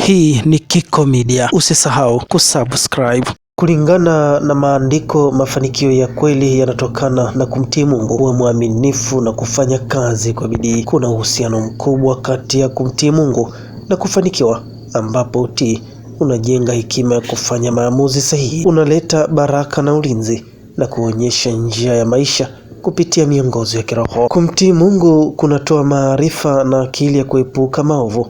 Hii ni Kiko Media. Usisahau kusubscribe. Kulingana na maandiko, mafanikio ya kweli yanatokana na kumtii Mungu, kuwa mwaminifu na kufanya kazi kwa bidii. Kuna uhusiano mkubwa kati ya kumtii Mungu na kufanikiwa, ambapo utii unajenga hekima ya kufanya maamuzi sahihi, unaleta baraka na ulinzi, na kuonyesha njia ya maisha kupitia miongozo ya kiroho. Kumtii Mungu kunatoa maarifa na akili ya kuepuka maovu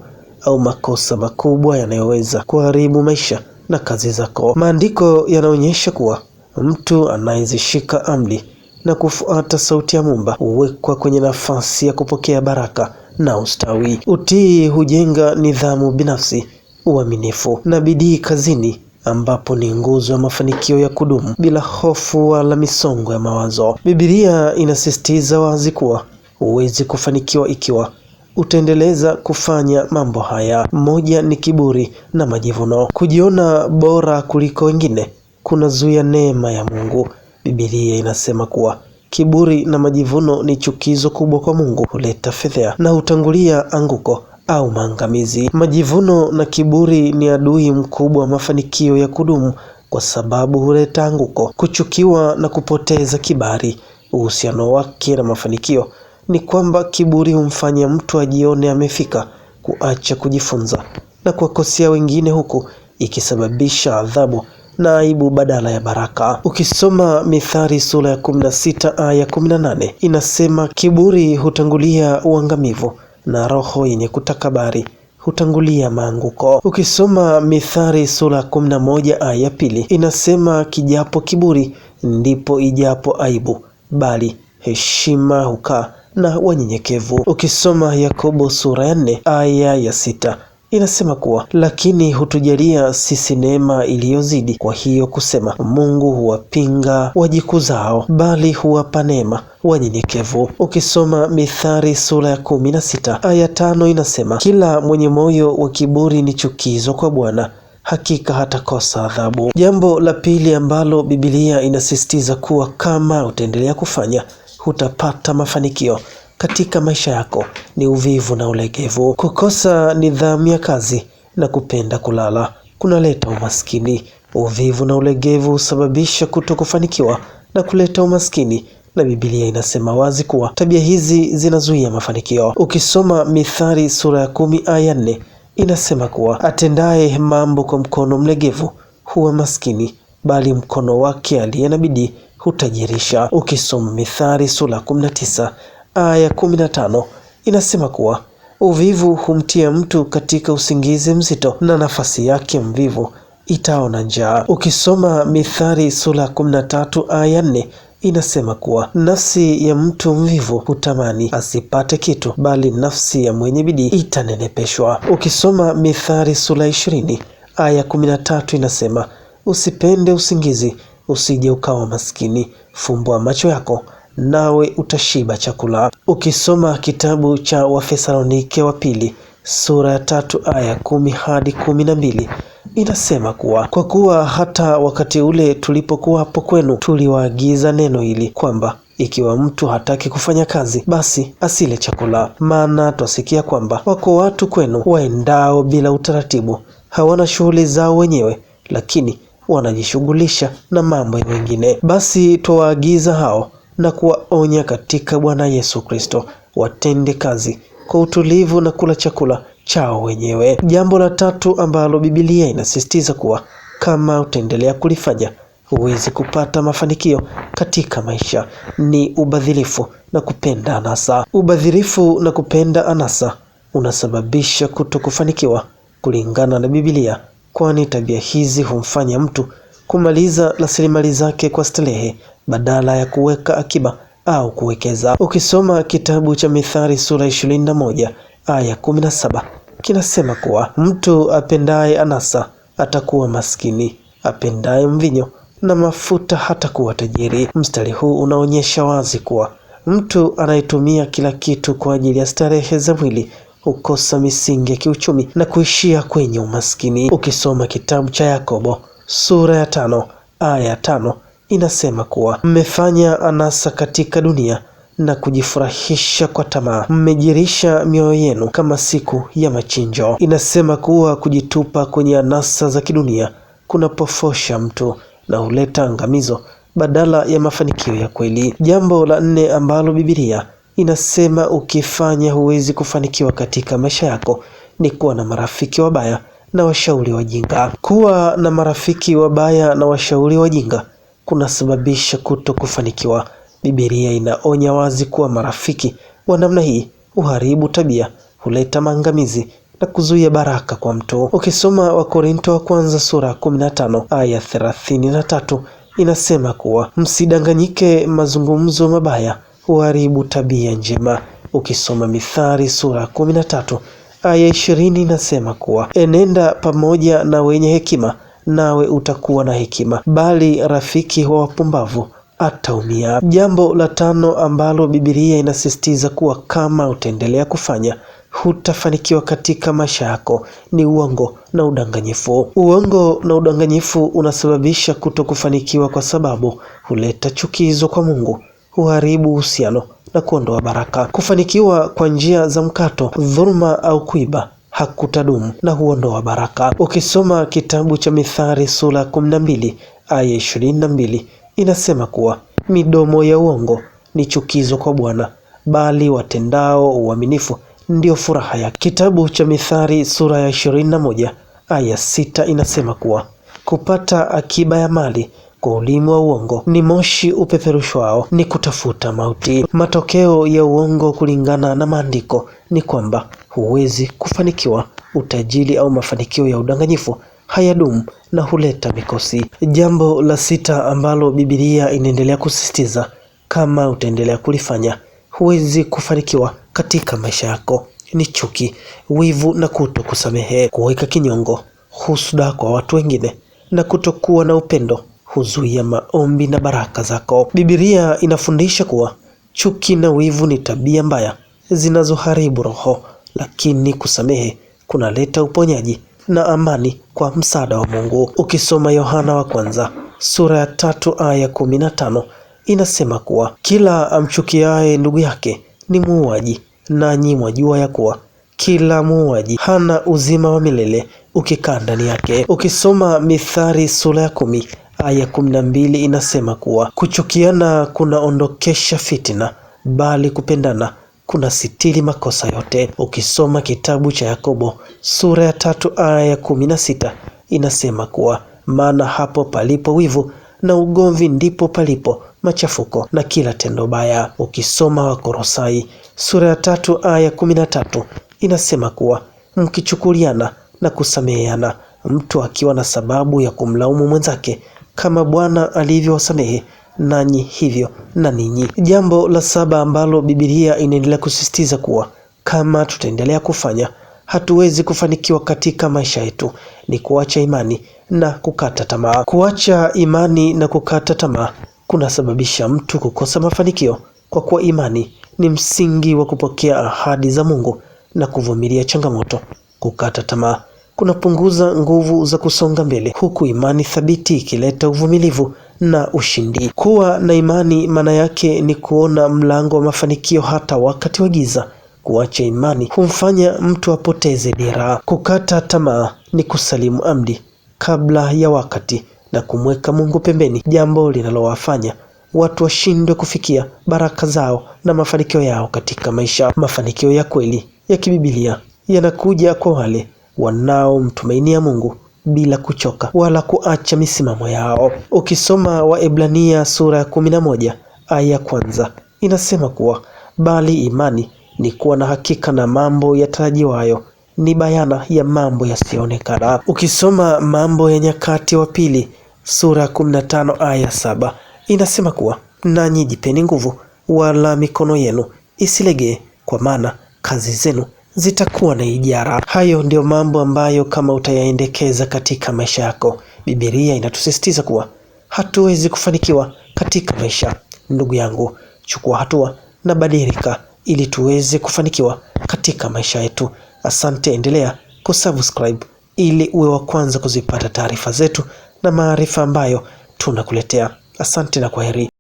au makosa makubwa yanayoweza kuharibu maisha na kazi zako. Maandiko yanaonyesha kuwa mtu anayezishika amri na kufuata sauti ya Muumba huwekwa kwenye nafasi ya kupokea baraka na ustawi. Utii hujenga nidhamu binafsi, uaminifu na bidii kazini, ambapo ni nguzo ya mafanikio ya kudumu bila hofu wala misongo ya mawazo. Biblia inasisitiza wazi kuwa huwezi kufanikiwa ikiwa utaendeleza kufanya mambo haya. Moja ni kiburi na majivuno. Kujiona bora kuliko wengine kunazuia neema ya Mungu. Biblia inasema kuwa kiburi na majivuno ni chukizo kubwa kwa Mungu, huleta fedheha na hutangulia anguko au maangamizi. Majivuno na kiburi ni adui mkubwa wa mafanikio ya kudumu, kwa sababu huleta anguko, kuchukiwa na kupoteza kibali. Uhusiano wake na mafanikio ni kwamba kiburi humfanya mtu ajione amefika, kuacha kujifunza na kuwakosea wengine, huku ikisababisha adhabu na aibu badala ya baraka. Ukisoma Mithali sura ya 16 aya 18 inasema, kiburi hutangulia uangamivu na roho yenye kutakabari hutangulia maanguko. Ukisoma Mithali sura ya 11 aya pili inasema, kijapo kiburi ndipo ijapo aibu, bali heshima hukaa na wanyenyekevu. Ukisoma Yakobo sura ya 4 aya ya 6 inasema kuwa, lakini hutujalia sisi neema iliyozidi, kwa hiyo kusema, Mungu huwapinga wajikuzao, bali huwapa neema wanyenyekevu. Ukisoma Mithali sura ya 16 aya 5 inasema, kila mwenye moyo wa kiburi ni chukizo kwa Bwana, hakika hatakosa adhabu. Jambo la pili ambalo Biblia inasisitiza kuwa kama utaendelea kufanya hutapata mafanikio katika maisha yako ni uvivu na ulegevu. Kukosa nidhamu ya kazi na kupenda kulala kunaleta umaskini. Uvivu na ulegevu husababisha kutokufanikiwa na kuleta umaskini, na Biblia inasema wazi kuwa tabia hizi zinazuia mafanikio. Ukisoma Mithali sura ya 10 aya 4 inasema kuwa, atendaye mambo kwa mkono mlegevu huwa maskini, bali mkono wake aliye na bidii hutajirisha. Ukisoma Mithali sura 19 aya 15 inasema kuwa uvivu humtia mtu katika usingizi mzito, na nafasi yake mvivu itaona njaa. Ukisoma Mithali sura 13 aya 4 inasema kuwa nafsi ya mtu mvivu hutamani asipate kitu, bali nafsi ya mwenye bidii itanenepeshwa. Ukisoma Mithali sura 20 aya 13 inasema, usipende usingizi usije ukawa maskini, fumbua macho yako nawe utashiba chakula. Ukisoma kitabu cha Wathesalonike wa pili sura ya 3 aya 10 hadi 12 inasema kuwa, kwa kuwa hata wakati ule tulipokuwa hapo kwenu tuliwaagiza neno hili, kwamba ikiwa mtu hataki kufanya kazi, basi asile chakula. Maana twasikia kwamba wako watu kwenu waendao bila utaratibu, hawana shughuli zao wenyewe, lakini wanajishughulisha na mambo ya wengine. Basi twawaagiza hao na kuwaonya katika Bwana Yesu Kristo, watende kazi kwa utulivu na kula chakula chao wenyewe. Jambo la tatu ambalo Biblia inasisitiza kuwa kama utaendelea kulifanya huwezi kupata mafanikio katika maisha ni ubadhirifu na kupenda anasa. Ubadhirifu na kupenda anasa unasababisha kutokufanikiwa kulingana na Biblia, kwani tabia hizi humfanya mtu kumaliza rasilimali zake kwa starehe badala ya kuweka akiba au kuwekeza. Ukisoma kitabu cha Mithali sura 21 aya 17 kinasema kuwa, mtu apendaye anasa atakuwa maskini, apendaye mvinyo na mafuta hatakuwa tajiri. Mstari huu unaonyesha wazi kuwa mtu anayetumia kila kitu kwa ajili ya starehe za mwili hukosa misingi ya kiuchumi na kuishia kwenye umaskini. Ukisoma kitabu cha Yakobo sura ya 5 aya 5 inasema kuwa, mmefanya anasa katika dunia na kujifurahisha kwa tamaa. Mmejirisha mioyo yenu kama siku ya machinjo. Inasema kuwa kujitupa kwenye anasa za kidunia kunapofosha mtu na huleta angamizo badala ya mafanikio ya kweli. Jambo la 4 ambalo Biblia inasema ukifanya huwezi kufanikiwa katika maisha yako ni kuwa na marafiki wabaya na washauri wajinga. Kuwa na marafiki wabaya na washauri wajinga kunasababisha kuto kufanikiwa. Biblia inaonya wazi kuwa marafiki wa namna hii uharibu tabia, huleta maangamizi na kuzuia baraka kwa mtu. Ukisoma Wakorintho wa kwanza sura 15 aya 33 inasema kuwa msidanganyike, mazungumzo mabaya huharibu tabia njema. Ukisoma Mithali sura 13 aya 20 inasema kuwa enenda pamoja na wenye hekima nawe utakuwa na hekima, bali rafiki wa wapumbavu ataumia. Jambo la 5 ambalo Biblia inasisitiza kuwa kama utaendelea kufanya hutafanikiwa katika maisha yako ni uongo na udanganyifu. Uongo na udanganyifu unasababisha kutokufanikiwa kwa sababu huleta chukizo kwa Mungu, huharibu uhusiano na kuondoa baraka. Kufanikiwa kwa njia za mkato, dhuluma au kuiba hakutadumu na huondoa baraka. Ukisoma kitabu cha Mithali sura 12 aya 22 inasema kuwa midomo ya uongo ni chukizo kwa Bwana, bali watendao uaminifu ndio furaha yake. Kitabu cha Mithali sura ya 21 aya 6 inasema kuwa kupata akiba ya mali kwa ulimi wa uongo ni moshi upeperushwao, ni kutafuta mauti. Matokeo ya uongo kulingana na maandiko ni kwamba huwezi kufanikiwa. Utajiri au mafanikio ya udanganyifu hayadumu na huleta mikosi. Jambo la 6 ambalo Biblia inaendelea kusisitiza kama utaendelea kulifanya huwezi kufanikiwa katika maisha yako ni chuki, wivu na kutokusamehe. Kuweka kinyongo, husuda kwa watu wengine na kutokuwa na upendo huzuia maombi na baraka zako. Biblia inafundisha kuwa chuki na wivu ni tabia mbaya zinazoharibu roho, lakini kusamehe kunaleta uponyaji na amani kwa msaada wa Mungu. Ukisoma Yohana wa kwanza sura ya 3 aya 15 inasema kuwa kila amchukiaye ndugu yake ni muuaji, nanyi mwajua ya kuwa kila muuaji hana uzima wa milele ukikaa ndani yake. Ukisoma Mithali sura ya 10 aya 12 inasema kuwa kuchukiana kunaondokesha fitina, bali kupendana kuna sitiri makosa yote. Ukisoma kitabu cha Yakobo sura ya 3 aya 16 inasema kuwa maana hapo palipo wivu na ugomvi ndipo palipo machafuko na kila tendo baya. Ukisoma Wakolosai sura ya 3 aya 13 inasema kuwa mkichukuliana na kusameheana, mtu akiwa na sababu ya kumlaumu mwenzake, kama Bwana alivyowasamehe nanyi hivyo na ninyi. Jambo la 7 ambalo Biblia inaendelea kusisitiza kuwa kama tutaendelea kufanya hatuwezi kufanikiwa katika maisha yetu ni kuacha imani na kukata tamaa. Kuacha imani na kukata tamaa kunasababisha mtu kukosa mafanikio, kwa kuwa imani ni msingi wa kupokea ahadi za Mungu na kuvumilia changamoto. Kukata tamaa kunapunguza nguvu za kusonga mbele, huku imani thabiti ikileta uvumilivu na ushindi. Kuwa na imani maana yake ni kuona mlango wa mafanikio hata wakati wa giza. Kuacha imani humfanya mtu apoteze dira. Kukata tamaa ni kusalimu amri kabla ya wakati na kumweka Mungu pembeni, jambo linalowafanya watu washindwe kufikia baraka zao na mafanikio yao katika maisha. Mafanikio ya kweli ya kibiblia yanakuja kwa wale wanaomtumainia Mungu bila kuchoka wala kuacha misimamo yao. Ukisoma Waebrania sura ya 11 aya ya 1 inasema kuwa bali imani ni kuwa na hakika na mambo yatarajiwayo, ni bayana ya mambo yasiyoonekana. Ukisoma Mambo ya Nyakati wa Pili sura ya 15 aya 7 inasema kuwa nanyi jipeni nguvu, wala mikono yenu isilegee, kwa maana kazi zenu zitakuwa na ijara. Hayo ndio mambo ambayo kama utayaendekeza katika maisha yako, Biblia inatusisitiza kuwa hatuwezi kufanikiwa katika maisha. Ndugu yangu, chukua hatua na badilika ili tuweze kufanikiwa katika maisha yetu. Asante, endelea kusubscribe ili uwe wa kwanza kuzipata taarifa zetu na maarifa ambayo tunakuletea. Asante na kwaheri.